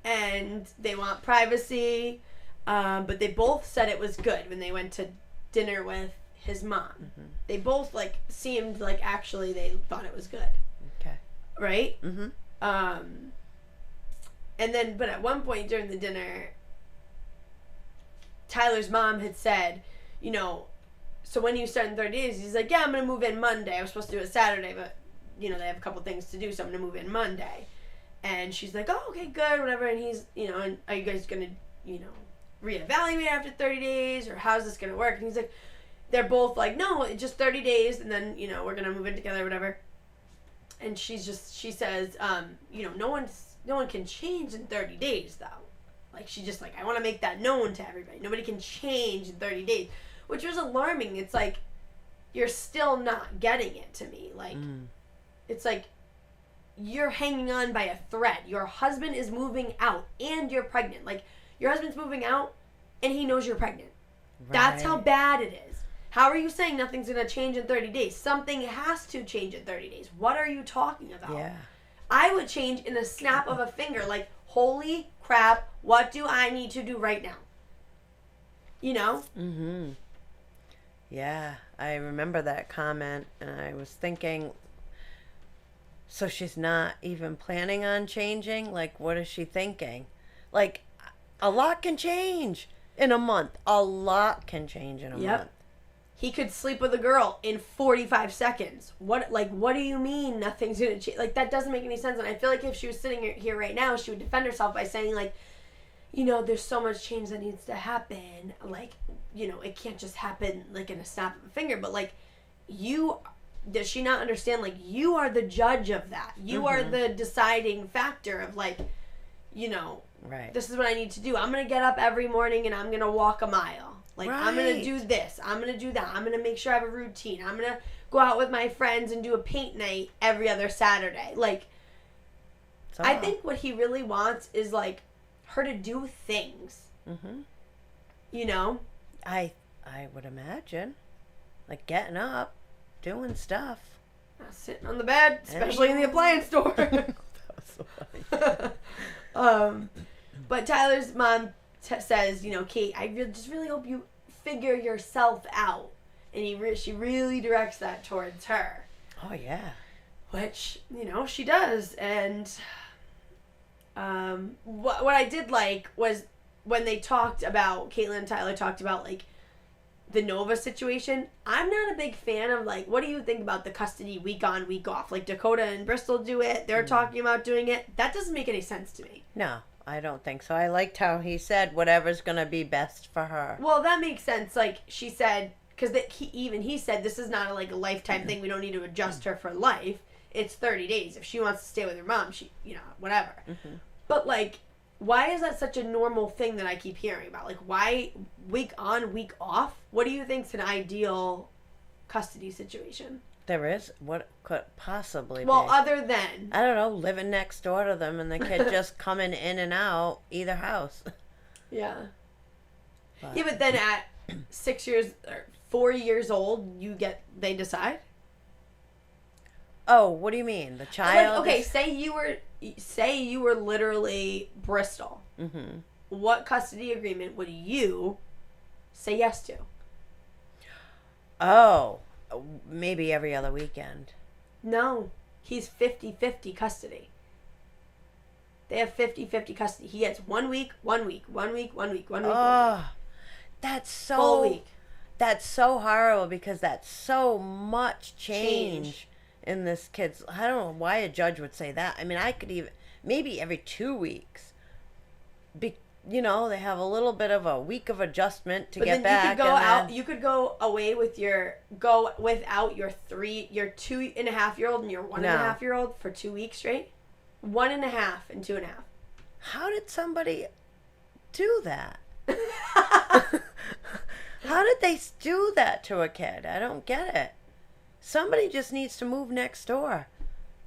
and they want privacy, but they both said it was good when they went to dinner with his mom. Mm-hmm. They both, like, seemed like actually they thought it was good. Okay. Right? Mm-hmm. And then, but at one point during the dinner, Tyler's mom had said, you know, so when you start in 30 days, he's like, yeah, I'm going to move in Monday. I was supposed to do it Saturday, but, you know, they have a couple things to do, so I'm going to move in Monday. And she's like, oh, okay, good, whatever. And he's, you know, and are you guys going to, you know, reevaluate after 30 days, or how's this going to work? And he's like, they're both like, no, it's just 30 days, and then, you know, we're going to move in together, whatever. And she says, you know, no one can change in 30 days, though. Like, she just, like, I want to make that known to everybody. Nobody can change in 30 days, which was alarming. It's like, you're still not getting it to me. Like, it's like, you're hanging on by a thread. Your husband is moving out, and you're pregnant. Like, your husband's moving out, and he knows you're pregnant. Right. That's how bad it is. How are you saying nothing's going to change in 30 days? Something has to change in 30 days. What are you talking about? Yeah. I would change in a snap of a finger. Like, holy crap, what do I need to do right now? You know? Mm-hmm. Yeah, I remember that comment, and I was thinking, so she's not even planning on changing? Like, what is she thinking? Like, a lot can change in a month. A lot can change in a month. He could sleep with a girl in 45 seconds. What do you mean nothing's going to change? Like, that doesn't make any sense. And I feel like if she was sitting here right now, she would defend herself by saying, like, you know, there's so much change that needs to happen. Like, you know, it can't just happen, like, in a snap of a finger. But, like, does she not understand, like, you are the judge of that. You are the deciding factor of, like, you know, right. This is what I need to do. I'm going to get up every morning and I'm going to walk a mile. Like, right. I'm going to do this. I'm going to do that. I'm going to make sure I have a routine. I'm going to go out with my friends and do a paint night every other Saturday. Like, I think what he really wants is, like, her to do things. Mm-hmm. You know? I would imagine. Like, getting up, doing stuff. Sitting on the bed, especially in the appliance store. That was so funny. But Tyler's mom says, you know, Kate, I just really hope you figure yourself out. And she really directs that towards her. Oh, yeah. Which, you know, she does. And what I did like was when they talked about, Kaitlyn and Tyler talked about, like, the Nova situation. I'm not a big fan of, like, what do you think about the custody week on, week off? Like, Dakota and Bristol do it. They're talking about doing it. That doesn't make any sense to me. No, I don't think so. I liked how he said whatever's going to be best for her. Well, that makes sense. Like, she said, because he said this is not a lifetime thing. We don't need to adjust her for life. It's 30 days. If she wants to stay with her mom, she, you know, whatever. Mm-hmm. But, like, why is that such a normal thing that I keep hearing about? Like, why week on, week off? What do you think's an ideal custody situation? There is? What could possibly be? Well, other than... I don't know, living next door to them and the kid just coming in and out either house. Yeah. Yeah, but then at 6 years or 4 years old, they decide? Oh, what do you mean? The child? Like, okay, say you were literally Bristol. Mm-hmm. What custody agreement would you say yes to? Oh, maybe every other weekend. No, he's 50-50 custody. They have 50-50 custody. He gets 1 week, 1 week, 1 week, 1 week, 1 week. Oh, that's so... Full week. That's so horrible because that's so much change. In this kid's... I don't know why a judge would say that. I mean, I could even... Maybe every 2 weeks. You know, they have a little bit of a week of adjustment to get back. You could go out... You could go away with go without your 2.5-year-old and your 1.5-year-old for 2 weeks straight? 1.5 and 2.5. How did somebody do that? How did they do that to a kid? I don't get it. Somebody just needs to move next door.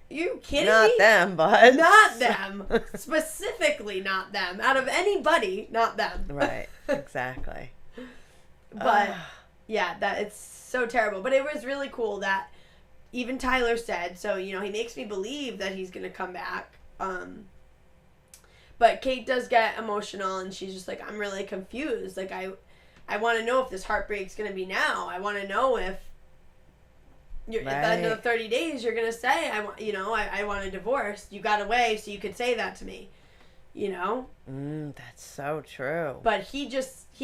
You kidding me? Not them, but... Not them. Specifically not them. Out of anybody, not them. Right, exactly. But, yeah, it's so terrible. But it was really cool that even Tyler said, so, you know, he makes me believe that he's going to come back. But Kate does get emotional, and she's just like, I'm really confused. Like, I want to know if this heartbreak's going to be now. I want to know if at the end of the 30 days you're going to say, I want a divorce. You got away so you could say that to me, That's so true. But he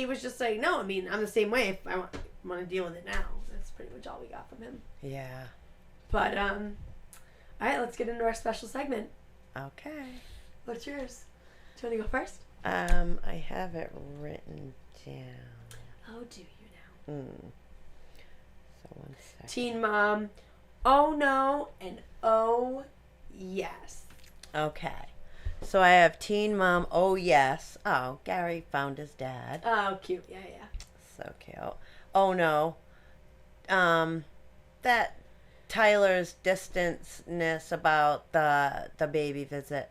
was just like, no, I mean, I'm the same way. If I want to deal with it now. That's pretty much all we got from him. Yeah. But, all right, let's get into our special segment. Okay. What's yours? Do you want to go first? I have it written down. Oh, do you now? So 1 second. Teen Mom, oh no, and oh yes. Okay. So I have Teen Mom, oh yes. Oh, Gary found his dad. Oh, cute. Yeah. So cute. Oh no. That Tyler's distanceness about the baby visit.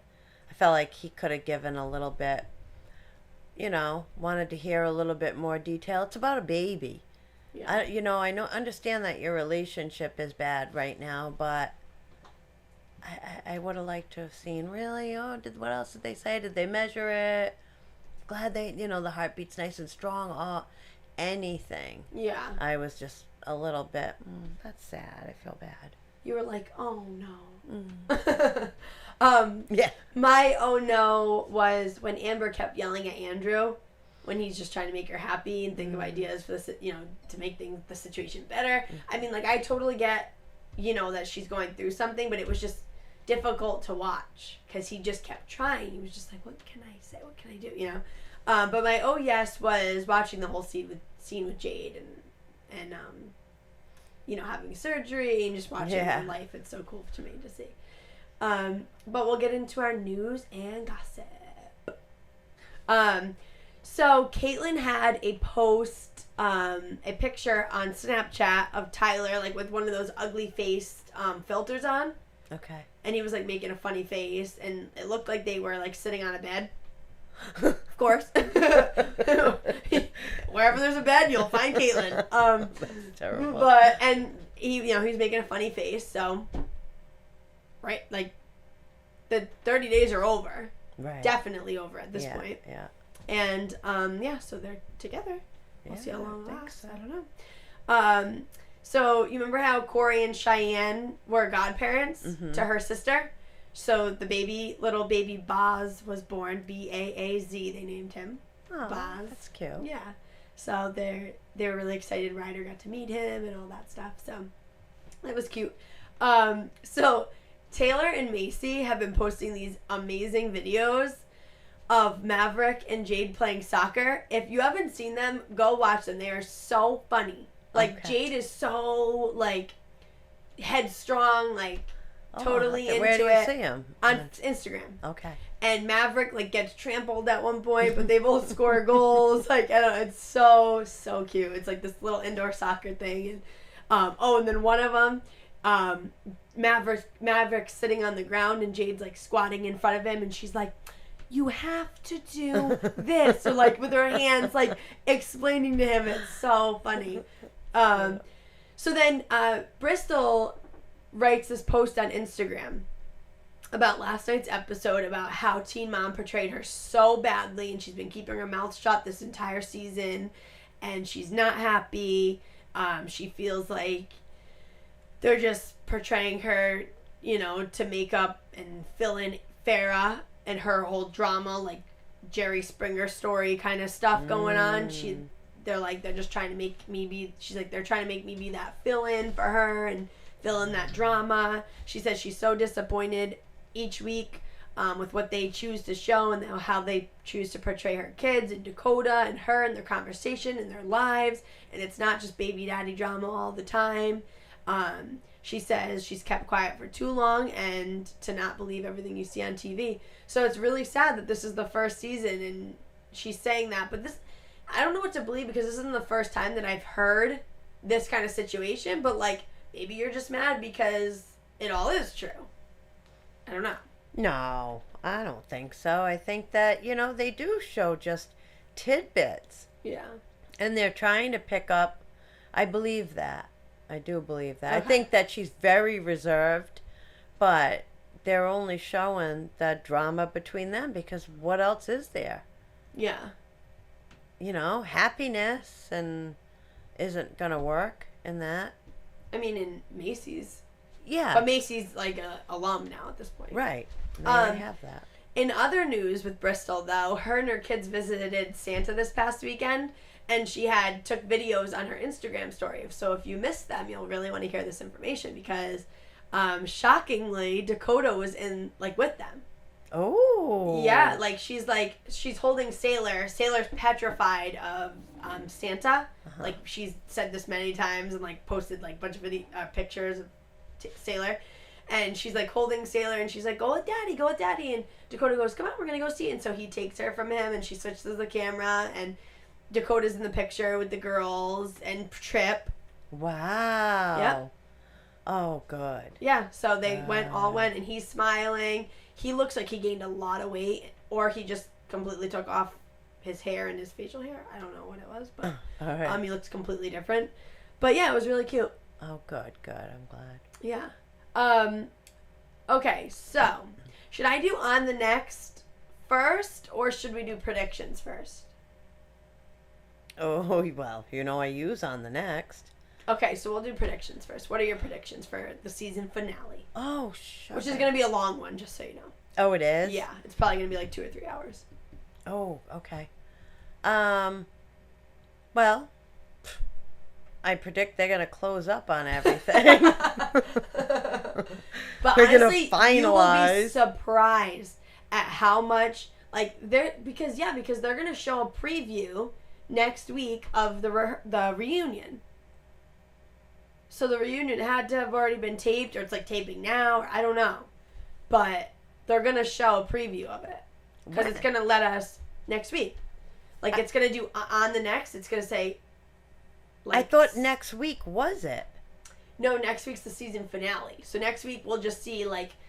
I felt like he could have given a little bit, wanted to hear a little bit more detail. It's about a baby. Yeah. I understand that your relationship is bad right now, but I would have liked to have seen, really, what else did they say? Did they measure it? Glad they, the heartbeat's nice and strong, anything. Yeah. I was just a little bit, that's sad. I feel bad. You were like, oh no. Yeah. My oh no was when Amber kept yelling at Andrew when he's just trying to make her happy and think of ideas for this, to make the situation better. I mean, like, I totally get, that she's going through something, but it was just difficult to watch because he just kept trying. He was just like, what can I say? What can I do? But my oh yes was watching the whole scene with Jade and having surgery and just watching her life. It's so cool to me to see. But we'll get into our news and gossip. So Kaitlyn had a post, a picture on Snapchat of Tyler, like with one of those ugly faced filters on. Okay. And he was like making a funny face, and it looked like they were like sitting on a bed. Of course. Wherever there's a bed, you'll find Kaitlyn. That's terrible. And he, he's making a funny face, so right, like the 30 days are over. Right. Definitely over at this point. Yeah. And so they're together. We'll see how long it lasts. So. I don't know. So you remember how Cory and Cheyenne were godparents to her sister? So the little baby Baz was born, Baaz. They named him. Oh, Baz. that's cute. Yeah. So they were really excited. Ryder got to meet him and all that stuff. So that was cute. So Taylor and Macy have been posting these amazing videos of Maverick and Jade playing soccer. If you haven't seen them, go watch them. They are so funny. Like, Jade is so, like, headstrong, like, totally into it. Where do you see him? On Instagram. Okay. And Maverick, like, gets trampled at one point, but they both score goals. Like, I don't know, it's so, so cute. It's like this little indoor soccer thing. And, and then one of them, Maverick's sitting on the ground, and Jade's, like, squatting in front of him, and she's like, you have to do this. Or, like, with her hands, like, explaining to him. It's so funny. So then Bristol writes this post on Instagram about last night's episode about how Teen Mom portrayed her so badly, and she's been keeping her mouth shut this entire season, and she's not happy. She feels like they're just portraying her, to make up and fill in Farrah and her whole drama, like Jerry Springer story kind of stuff going on. They're just trying to make me be, she's like, they're trying to make me be that fill-in for her and fill in that drama. She says she's so disappointed each week with what they choose to show and how they choose to portray her kids and Dakota and her and their conversation and their lives. And it's not just baby daddy drama all the time. She says she's kept quiet for too long and to not believe everything you see on TV. So it's really sad that this is the first season and she's saying that. But I don't know what to believe because this isn't the first time that I've heard this kind of situation. But, like, maybe you're just mad because it all is true. I don't know. No, I don't think so. I think that, they do show just tidbits. Yeah. And they're trying to pick up. I believe that. I do believe that. Okay. I think that she's very reserved, but they're only showing the drama between them because what else is there? Yeah. You know, happiness and isn't going to work in that. I mean, in Macy's. Yeah. But Macy's like a alum now at this point. Right. They already have that. In other news with Bristol, though, her and her kids visited Santa this past weekend, and she took videos on her Instagram story. So if you missed them, you'll really want to hear this information because, shockingly, Dakota was with them. Oh. Yeah, she's holding Sailor. Sailor's petrified of Santa. Uh-huh. She's said this many times and posted a bunch of pictures of Sailor. And she's holding Sailor and she's go with daddy. And Dakota goes, come on, we're going to go see. And so he takes her from him and she switches the camera and Dakota's in the picture with the girls and Trip. Wow. Yep. Oh, good. Yeah, so they went and he's smiling. He looks like he gained a lot of weight or he just completely took off his hair and his facial hair. I don't know what it was, but all right. he looks completely different. But yeah, it was really cute. Oh, good. I'm glad. Yeah. Okay, so should I do on the next first or should we do predictions first? Oh, well, I use on the next. Okay, so we'll do predictions first. What are your predictions for the season finale? Oh, sure. Which is going to be a long one, just so you know. Oh, it is? Yeah, it's probably going to be 2 or 3 hours. Oh, okay. Well, I predict they're going to close up on everything. But they're honestly, gonna finalize. you will be surprised at how much because they're going to show a preview next week of the reunion. So the reunion had to have already been taped, or it's taping now, or I don't know. But they're going to show a preview of it. Because it's going to let us next week. It's going to do on the next, it's going to say... I thought next week was it? No, next week's the season finale. So next week we'll just see,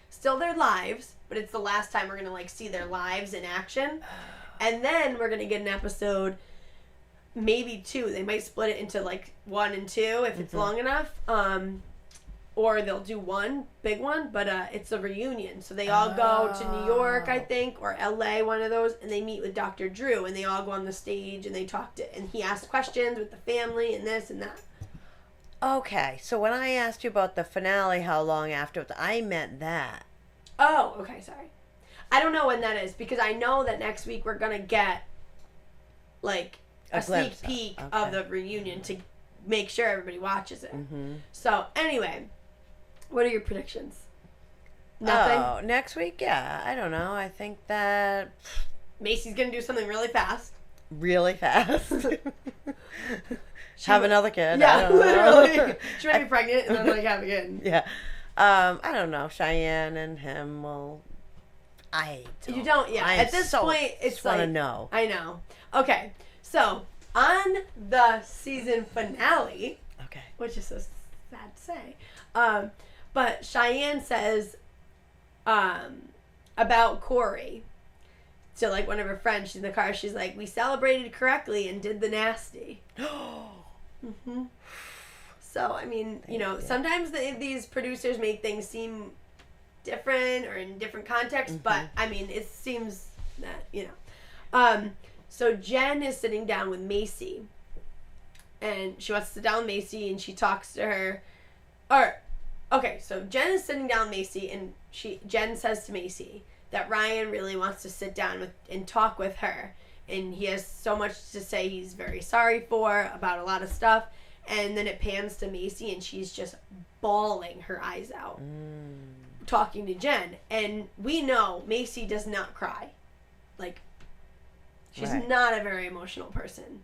still their lives, but it's the last time we're going to, see their lives in action. And then we're going to get an episode... Maybe 2. They might split it into 1 and 2 if it's long enough. Or they'll do one big one, but it's a reunion. So they all go to New York, I think, or LA, one of those, and they meet with Dr. Drew and they all go on the stage and they talk and he asks questions with the family and this and that. Okay, so when I asked you about the finale, how long after, I meant that. Oh, okay, sorry. I don't know when that is because I know that next week we're going to get a sneak peek of the reunion to make sure everybody watches it. Mm-hmm. So, anyway, what are your predictions? Nothing? Oh, next week? Yeah, I don't know. I think that... Macy's going to do something really fast. Really fast? Have another kid. Yeah, I don't know. literally. She might be pregnant and then have a kid. Yeah. I don't know. Cheyenne and him will... You don't, yeah. At this point, it's just want to know. I know. Okay. So, on the season finale, which is so sad to say, but Cheyenne says about Cory to one of her friends. She's in the car. She's like, we celebrated correctly and did the nasty. Mm-hmm. So, I mean, sometimes these producers make things seem different or in different contexts, but, I mean, it seems that, So Jen is sitting down with Macy, and she wants to sit down with Macy, and she talks to her. So Jen is sitting down with Macy, and Jen says to Macy that Ryan really wants to sit down and talk with her, and he has so much to say he's very sorry for about a lot of stuff, and then it pans to Macy, and she's just bawling her eyes out, talking to Jen, and we know Macy does not cry, she's not a very emotional person.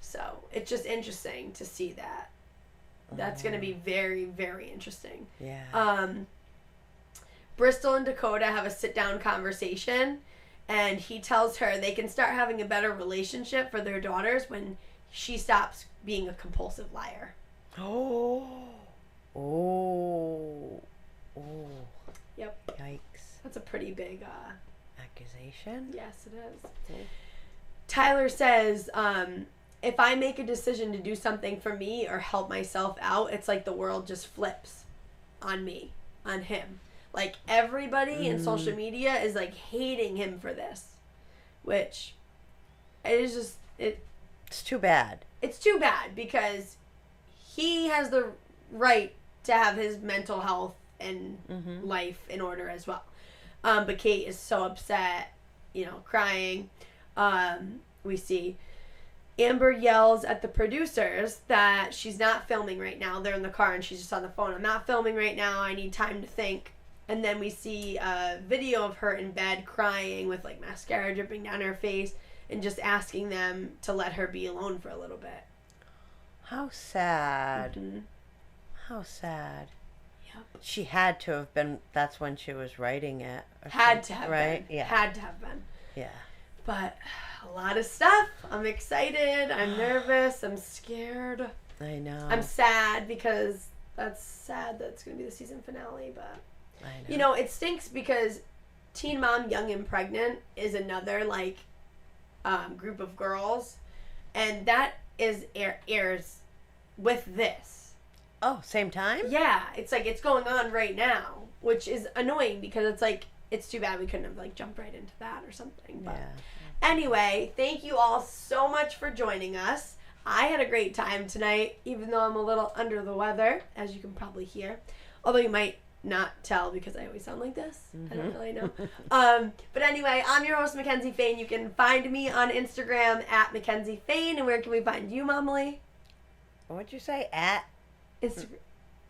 So, it's just interesting to see that. That's going to be very, very interesting. Yeah. Bristol and Dakota have a sit-down conversation, and he tells her they can start having a better relationship for their daughters when she stops being a compulsive liar. Oh. Yep. Yikes. That's a pretty big... accusation? Yes, it is. Okay. Tyler says, if I make a decision to do something for me or help myself out, it's like the world just flips on me, on him. Like, everybody in social media is, like, hating him for this. Which, it is just, it's too bad. It's too bad because he has the right to have his mental health and life in order as well. But Kate is so upset, crying. We see Amber yells at the producers that she's not filming right now. They're in the car and she's just on the phone. I'm not filming right now. I need time to think. And then we see a video of her in bed crying with like mascara dripping down her face and just asking them to let her be alone for a little bit. How sad. How sad. Yep. She had to have been, that's when she was writing it. Had to have right? been. Yeah. Had to have been. Yeah. But a lot of stuff. I'm excited. I'm nervous. I'm scared. I know. I'm sad because that's sad that's going to be the season finale. But, I know. It stinks because Teen Mom Young and Pregnant is another, like, group of girls. And that is airs with this. Oh, same time? Yeah. It's like it's going on right now, which is annoying because it's like, it's too bad we couldn't have, like, jumped right into that or something. But anyway, thank you all so much for joining us. I had a great time tonight, even though I'm a little under the weather, as you can probably hear. Although you might not tell because I always sound like this. I don't really know. But anyway, I'm your host, Mackenzie Fain. You can find me on Instagram at Mackenzie Fain. And where can we find you, Momily? What'd you say? At? Instagram.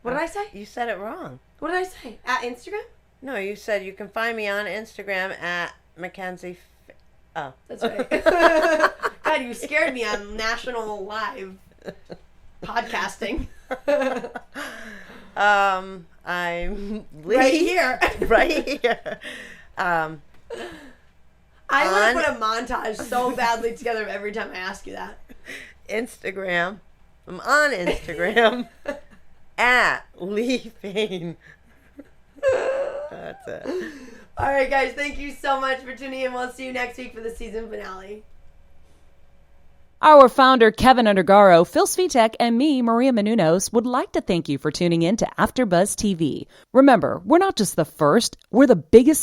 What did I say? You said it wrong. What did I say? At Instagram? No, you said you can find me on Instagram at Mackenzie. Oh. That's right. God, you scared me on national live podcasting. I'm right here. Right here. I want to put a montage so badly together every time I ask you that. Instagram. I'm on Instagram at Lee Fain. That's it. All right, guys. Thank you so much for tuning in. We'll see you next week for the season finale. Our founder, Keven Undergaro, Phil Svitek, and me, Maria Menounos, would like to thank you for tuning in to AfterBuzz TV. Remember, we're not just the first, we're the biggest